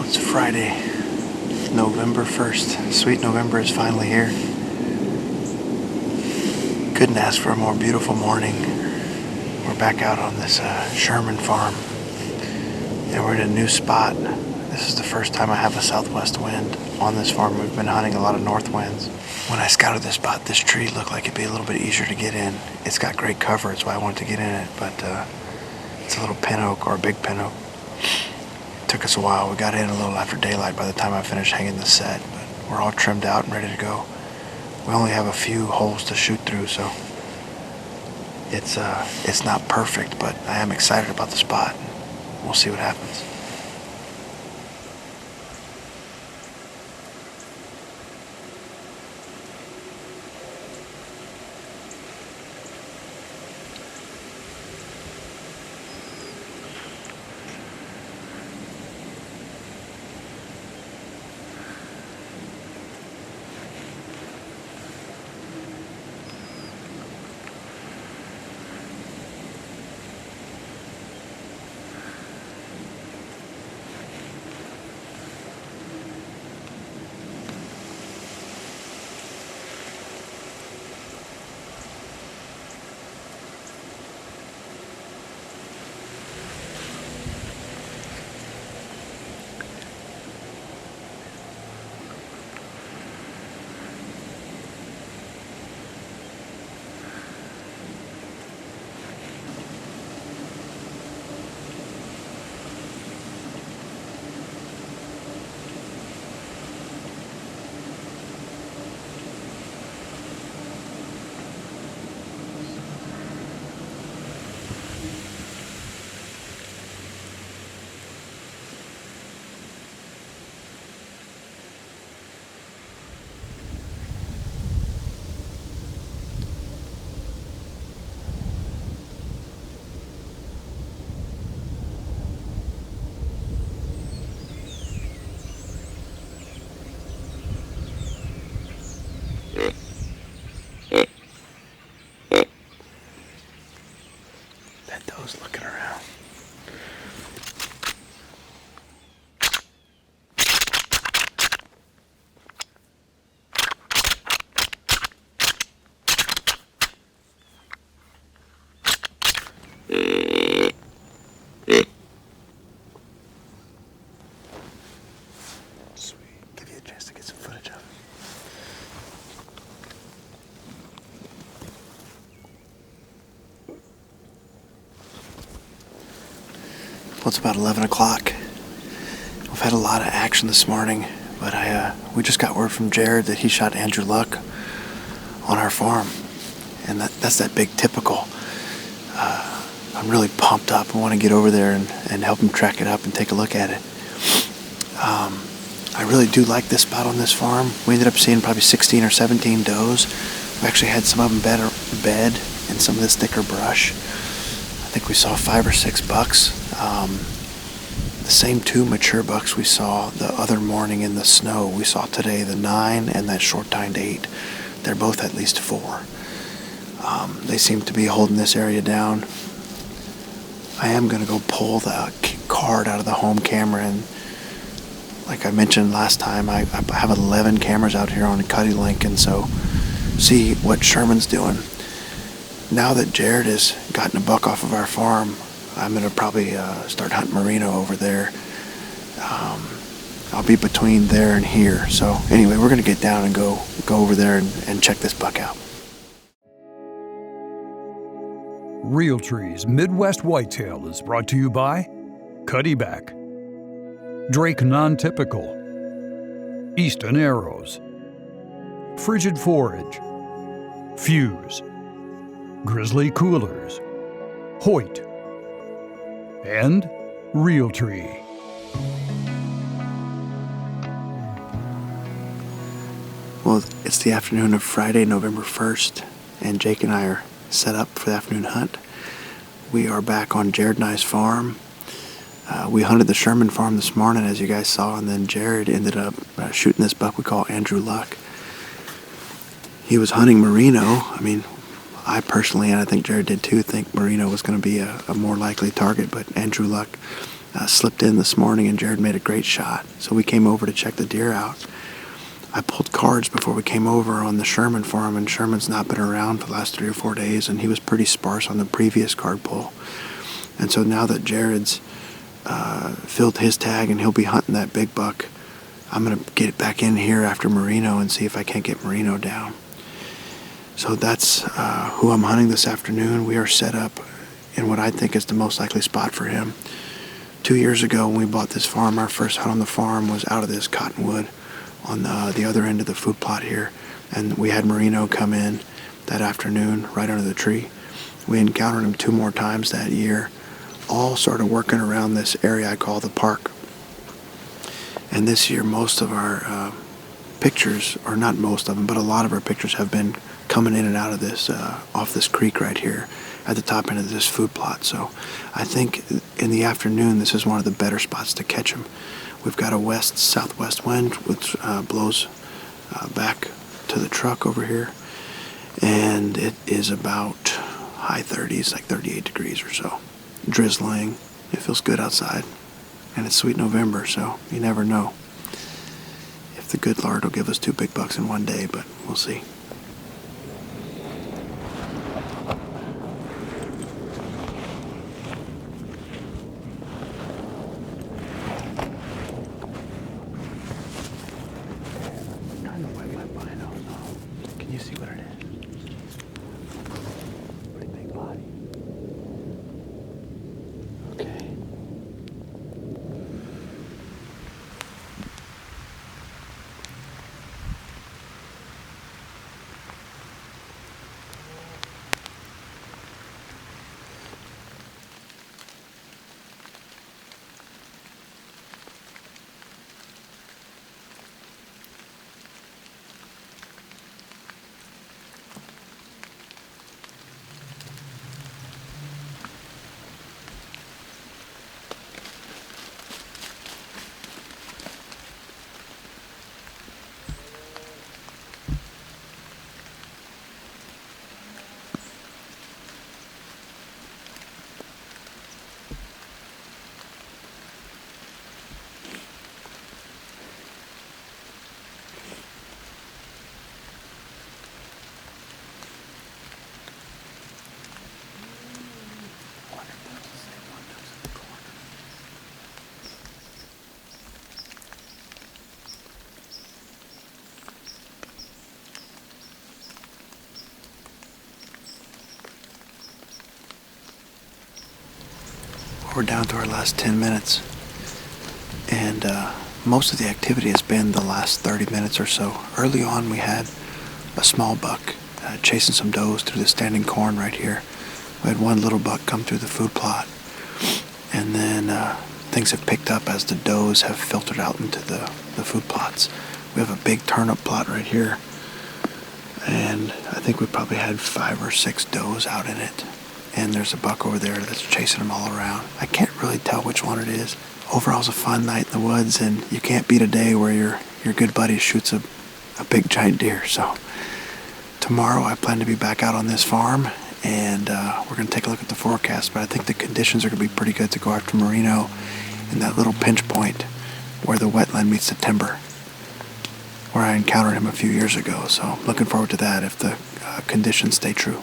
It's Friday, November 1st. Sweet November is finally here. Couldn't ask for a more beautiful morning. We're back out on this Sherman farm, and we're in a new spot. This is the first time I have a southwest wind on this farm. We've been hunting a lot of north winds. When I scouted this spot, this tree looked like it'd be a little bit easier to get in. It's got great cover, that's why I wanted to get in it, but it's a little pin oak or a big pin oak. Took us a while. We got in a little after daylight by the time I finished hanging the set, but we're all trimmed out and ready to go. We only have a few holes to shoot through, so it's not perfect, but I am excited about the spot. We'll see what happens. Pinto's looking around. Sweet. Give you a chance to get some footage of it. Well, it's about 11 o'clock. We've had a lot of action this morning, but we just got word from Jared that he shot Andrew Luck on our farm, and that's that big typical. I'm really pumped up. I want to get over there and help him track it up and take a look at it. I really do like this spot on this farm. We ended up seeing probably 16 or 17 does. We actually had some of them bed in some of this thicker brush. I think we saw 5 or 6 bucks. The same 2 mature bucks we saw the other morning in the snow. We saw today the 9 and that short-tined 8. They're both at least 4. They seem to be holding this area down. I am going to go pull the card out of the home camera, and like I mentioned last time, I have 11 cameras out here on a Cuddy Link, and so see what Sherman's doing. Now that Jared has gotten a buck off of our farm, I'm going to probably start hunting Marino over there. I'll be between there and here. So anyway, we're going to get down and go over there and check this buck out. Realtree's Midwest Whitetail is brought to you by Cuddyback, Drake Non-Typical, Easton Arrows, Frigid Forage, Fuse, Grizzly Coolers, Hoyt, and Realtree. Well, it's the afternoon of Friday, November 1st, and Jake and I are set up for the afternoon hunt. We are back on Jared and I's farm. We hunted the Sherman farm this morning, as you guys saw, and then Jared ended up shooting this buck we call Andrew Luck. He was hunting Marino. I mean, I personally, and I think Jared did too, think Marino was going to be a more likely target, but Andrew Luck slipped in this morning, and Jared made a great shot. So we came over to check the deer out. I pulled cards before we came over on the Sherman farm, and Sherman's not been around for the last 3 or 4 days, and he was pretty sparse on the previous card pull. And so now that Jared's filled his tag and he'll be hunting that big buck, I'm going to get back in here after Marino and see if I can't get Marino down. So that's who I'm hunting this afternoon. We are set up in what I think is the most likely spot for him. 2 years ago when we bought this farm, our first hunt on the farm was out of this cottonwood on the other end of the food plot here. And we had Marino come in that afternoon right under the tree. We encountered him 2 more times that year, all sort of working around this area I call the park. And this year most of our pictures, or not most of them, but a lot of our pictures have been coming in and out of this, off this creek right here at the top end of this food plot. So I think in the afternoon this is one of the better spots to catch him. We've got a west-southwest wind which blows back to the truck over here, and it is about high 30s, like 38 degrees or so. Drizzling. It feels good outside, and it's sweet November, so you never know if the good Lord will give us 2 big bucks in one day, but we'll see. Can you see what it is? Pretty big body. Okay. We're down to our last 10 minutes, and most of the activity has been the last 30 minutes or so. Early on we had a small buck chasing some does through the standing corn right here. We had one little buck come through the food plot, and then things have picked up as the does have filtered out into the food plots. We have a big turnip plot right here, and I think we probably had 5 or 6 does out in it. And there's a buck over there that's chasing them all around. I can't really tell which one it is. Overall, it's a fun night in the woods, and you can't beat a day where your good buddy shoots a big giant deer. So tomorrow I plan to be back out on this farm, and we're going to take a look at the forecast. But I think the conditions are going to be pretty good to go after Marino in that little pinch point where the wetland meets the timber, where I encountered him a few years ago. So looking forward to that if the conditions stay true.